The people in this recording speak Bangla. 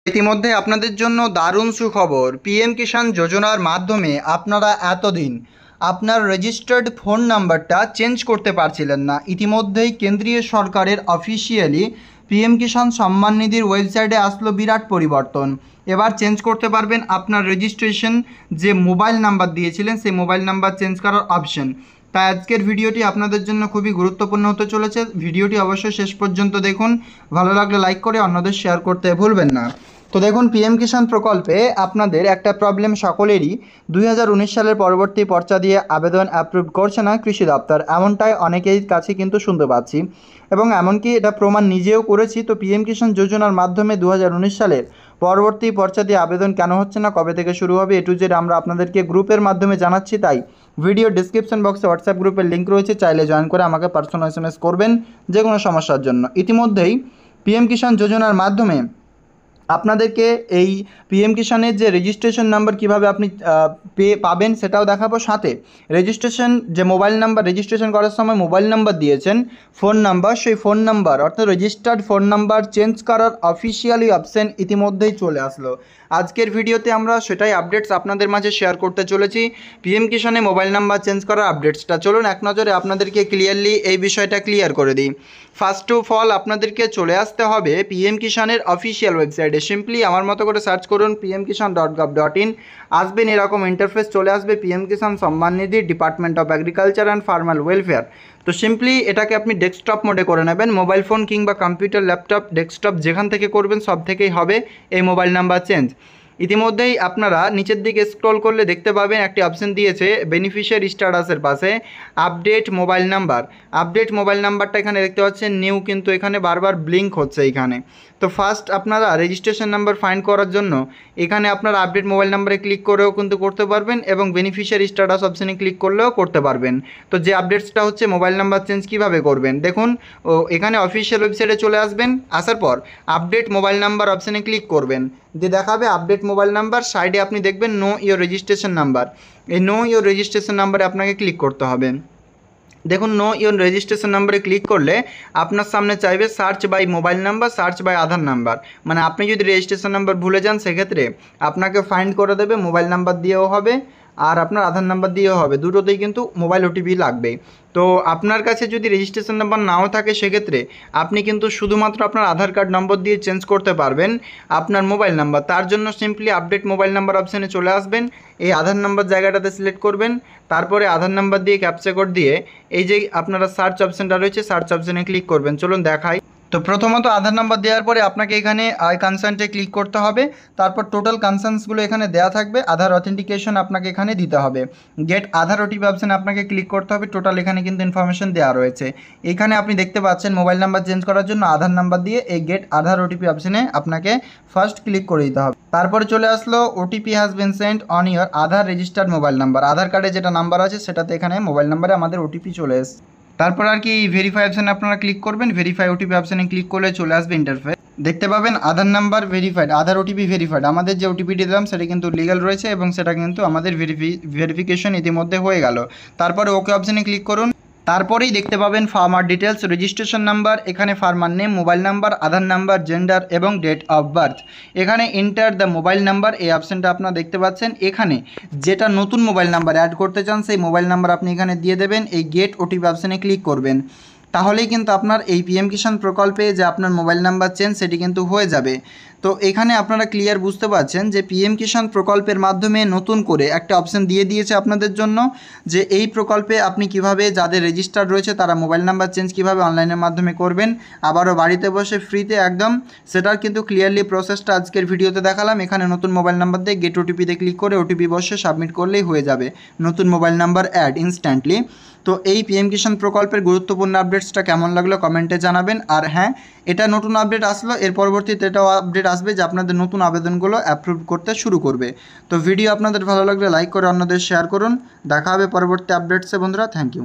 ইতিমধ্যে আপনাদের জন্য দারুণ সুখবর। পিএম কিষাণ যোজনার মাধ্যমে আপনারা এতদিন আপনার রেজিস্টার্ড ফোন নাম্বারটা চেঞ্জ করতে পারছিলেন না। ইতিমধ্যেই কেন্দ্রীয় সরকারের অফিসিয়ালি পিএম কিষাণ সম্মান নিধির ওয়েবসাইটে আসলো বিরাট পরিবর্তন। এবার চেঞ্জ করতে পারবেন আপনার রেজিস্ট্রেশন যে মোবাইল নাম্বার দিয়েছিলেন সেই মোবাইল নাম্বার চেঞ্জ করার অপশন। তাই আজকের ভিডিওটি আপনাদের জন্য খুবই গুরুত্বপূর্ণ হতে চলেছে। ভিডিওটি অবশ্যই শেষ পর্যন্ত দেখুন। ভালো লাগলে লাইক করে অন্যদের শেয়ার করতে ভুলবেন না। তো দেখুন, পিএম কিষাণ প্রকল্পে আপনাদের একটা প্রবলেম সকলেরই, 2019 সালের পরবর্তী পর্চা দিয়ে আবেদন অ্যাপ্রুভ করছে না কৃষি দপ্তর, এমনটাই অনেকেই কাছে কিন্তু শুনতে পাচ্ছি এবং এমনকি এটা প্রমাণ নিজেও করেছি। তো পিএম কিষাণ যোজনার মাধ্যমে 2019 সালের পরবর্তী পর্চা দিয়ে আবেদন কেন হচ্ছে না, কবে থেকে শুরু হবে, A to Z আমরা আপনাদেরকে গ্রুপের মাধ্যমে জানাচ্ছি। তাই ভিডিও ডিসক্রিপশন বক্সে হোয়াটসঅ্যাপ গ্রুপের লিঙ্ক রয়েছে, চাইলে জয়েন করে আমাকে পার্সোনাল SMS করবেন যে কোনো সমস্যার জন্য। ইতিমধ্যেই পিএম কিষাণ যোজনার মাধ্যমে আপনাদেরকে এই পিএম কিষাণের যে রেজিস্ট্রেশন নাম্বার কীভাবে আপনি পাবেন সেটাও দেখাবো। সাথে রেজিস্ট্রেশন যে মোবাইল নাম্বার রেজিস্ট্রেশন করার সময় মোবাইল নাম্বার দিয়েছেন, ফোন নাম্বার, সেই ফোন নাম্বার অর্থাৎ রেজিস্টার্ড ফোন নাম্বার চেঞ্জ করার অফিসিয়ালি অপশন ইতিমধ্যেই চলে আসলো। আজকের ভিডিওতে আমরা সেটাই আপডেটস আপনাদের মাঝে শেয়ার করতে চলেছি। পিএম কিষাণে মোবাইল নাম্বার চেঞ্জ করার আপডেটসটা চলুন এক নজরে আপনাদেরকে ক্লিয়ারলি এই বিষয়টা ক্লিয়ার করে দিই। ফার্স্ট অফ অল আপনাদেরকে চলে আসতে হবে পিএম কিষাণের অফিসিয়াল ওয়েবসাইটে। সিম্পলি আমার মতো করে সার্চ করুন pmkishan.gov.in, আসবেন এরকম ইন্টারফেস চলে আসবে, PM Kisan Samman Nidhi, department of agriculture and farmer welfare. তো সিম্পলি এটাকে আপনি ডেস্কটপ মোডে করে নেবেন। মোবাইল ফোন কিংবা কম্পিউটার, ল্যাপটপ, ডেস্কটপ যেখান থেকে করবেন সব থেকেই হবে এই মোবাইল নাম্বার চেঞ্জ। ইতিমধ্যেই আপনারা নিচের দিকে স্ক্রল করলে দেখতে পাবেন একটি অপশন দিয়েছে বেনিফিশিয়ারি স্ট্যাটাসের পাশে update mobile number. Update mobile নাম্বারটা এখানে দেখতে পাচ্ছেন নিউ, কিন্তু এখানে বারবার ব্লিঙ্ক হচ্ছে এইখানে। তো ফার্স্ট আপনারা রেজিস্ট্রেশন নাম্বার ফাইন্ড করার জন্য এখানে আপনারা আপডেট মোবাইল নাম্বারে ক্লিক করেও কিন্তু করতে পারবেন এবং বেনিফিশিয়ারি স্ট্যাটাস অপশানে ক্লিক করলেও করতে পারবেন। তো যে আপডেটসটা হচ্ছে মোবাইল নাম্বার চেঞ্জ কীভাবে করবেন দেখুন, এখানে অফিসিয়াল ওয়েবসাইটে চলে আসবেন। আসার পর আপডেট মোবাইল নাম্বার অপশানে ক্লিক করবেন, দিয়ে দেখাবে আপডেট মোবাইল নাম্বার, সাইডে আপনি দেখবেন নো ইয়োর রেজিস্ট্রেশন নাম্বার। এই নো ইয়োর রেজিস্ট্রেশন নাম্বারে আপনাকে ক্লিক করতে হবে। দেখুন, নো ইয়োর রেজিস্ট্রেশন নাম্বারে ক্লিক করলে আপনার সামনে চাইবে search by mobile number, search by Aadhaar number. মানে আপনি যদি রেজিস্ট্রেশন নাম্বার ভুলে যান সেক্ষেত্রে আপনাকে ফাইন্ড করে দেবে, মোবাইল নাম্বার দিয়েও হবে আর আপনার আধার নাম্বার দিয়েও হবে, দুটোতেই কিন্তু মোবাইল ওটিপি লাগবে। তো আপনার কাছে যদি রেজিস্ট্রেশন নাম্বার নাও থাকে সেক্ষেত্রে আপনি কিন্তু শুধুমাত্র আপনার আধার কার্ড নম্বর দিয়ে চেঞ্জ করতে পারবেন আপনার মোবাইল নাম্বার। তার জন্য সিম্পলি আপডেট মোবাইল নাম্বার অপশানে চলে আসবেন, এই আধার নাম্বার জায়গাটাতে সিলেক্ট করবেন, তারপরে আধার নাম্বার দিয়ে ক্যাপচা কোড দিয়ে এই যে আপনারা সার্চ অপশানটা রয়েছে সার্চ অপশানে ক্লিক করবেন। চলুন দেখাই। তো প্রথমত আধার নাম্বার দেওয়ার পরে আপনাকে এখানে আই কনসার্টে ক্লিক করতে হবে, তারপর টোটাল কনসার্নসগুলো এখানে দেওয়া থাকবে, আধার অথেন্টিকেশন আপনাকে এখানে দিতে হবে, গেট আধার ওটিপি অপশানে আপনাকে ক্লিক করতে হবে। টোটাল এখানে কিন্তু ইনফরমেশন দেওয়া রয়েছে। এখানে আপনি দেখতে পাচ্ছেন মোবাইল নাম্বার চেঞ্জ করার জন্য আধার নাম্বার দিয়ে এই গেট আধার ওটিপি অপশানে আপনাকে ফার্স্ট ক্লিক করে দিতে হবে। তারপরে চলে আসলো OTP has been sent on your Aadhaar registered mobile number. Aadhaar কার্ডে যেটা নাম্বার আছে সেটাতে এখানে মোবাইল নাম্বারে আমাদের ওটিপি চলে এসেছে। তারপর আর কি ভেরিফাই অপশানে আপনারা ক্লিক করবেন, ভেরিফাই ওটিপি অপশানে ক্লিক করলে চলে আসবে ইন্টারফেস। দেখতে পাবেন আধার নাম্বার ভেরিফাইড, আধার ওটিপি ভেরিফাইড। আমাদের যে ওটিপিটি দিলাম সেটা কিন্তু লিগ্যাল রয়েছে এবং সেটা কিন্তু আমাদের ভেরিফিকেশন ইতিমধ্যে হয়ে গেল। তারপরে ওকে অপশানে ক্লিক করুন। তারপরেই দেখতে পাবেন ফার্মার ডিটেলস, রেজিস্ট্রেশন নাম্বার, এখানে ফার্মার নেম, মোবাইল নাম্বার, আধার নাম্বার, জেন্ডার এবং ডেট অফ বার্থ। এখানে এন্টার দ্য মোবাইল নাম্বার এই অপশানটা আপনারা দেখতে পাচ্ছেন। এখানে যেটা নতুন মোবাইল নাম্বার অ্যাড করতে চান সেই মোবাইল নাম্বার আপনি এখানে দিয়ে দেবেন, এই গেট ওটিপি অপশানে ক্লিক করবেন। তাহলেই কিন্তু আপনার এই পিএম কিষাণ প্রকল্পে যে আপনার মোবাইল নাম্বার চেঞ্জ সেটি কিন্তু হয়ে যাবে। তো এখানে আপনারা ক্লিয়ার বুঝতে পারছেন যে পিএম কিষাণ প্রকল্পের মাধ্যমে নতুন করে একটা অপশান দিয়ে দিয়েছে আপনাদের জন্য, যে এই প্রকল্পে আপনি কিভাবে যাদের রেজিস্টার্ড রয়েছে তারা মোবাইল নাম্বার চেঞ্জ কিভাবে অনলাইনের মাধ্যমে করবেন, আবারও বাড়িতে বসে ফ্রিতে একদম। সেটার কিন্তু ক্লিয়ারলি প্রসেসটা আজকের ভিডিওতে দেখালাম। এখানে নতুন মোবাইল নাম্বার দিয়ে গেট ওটিপিতে ক্লিক করে ওটিপি বসে সাবমিট করলেই হয়ে যাবে নতুন মোবাইল নাম্বার অ্যাড ইনস্ট্যান্টলি। তো এই পিএম কিষাণ প্রকল্পের গুরুত্বপূর্ণ আপডেটসটা কেমন লাগলো কমেন্টে জানাবেন। আর হ্যাঁ, এটা নতুন আপডেট আসলো, এর পরবর্তীতে এটাও আপডেট আসবে যে আপনাদের নতুন আবেদনগুলো অ্যাপ্রুভ করতে শুরু করবে। তো ভিডিও আপনাদের ভালো লাগলে লাইক করে অন্যদের শেয়ার করুন। দেখা হবে পরবর্তী আপডেটসে বন্ধুরা। Thank you.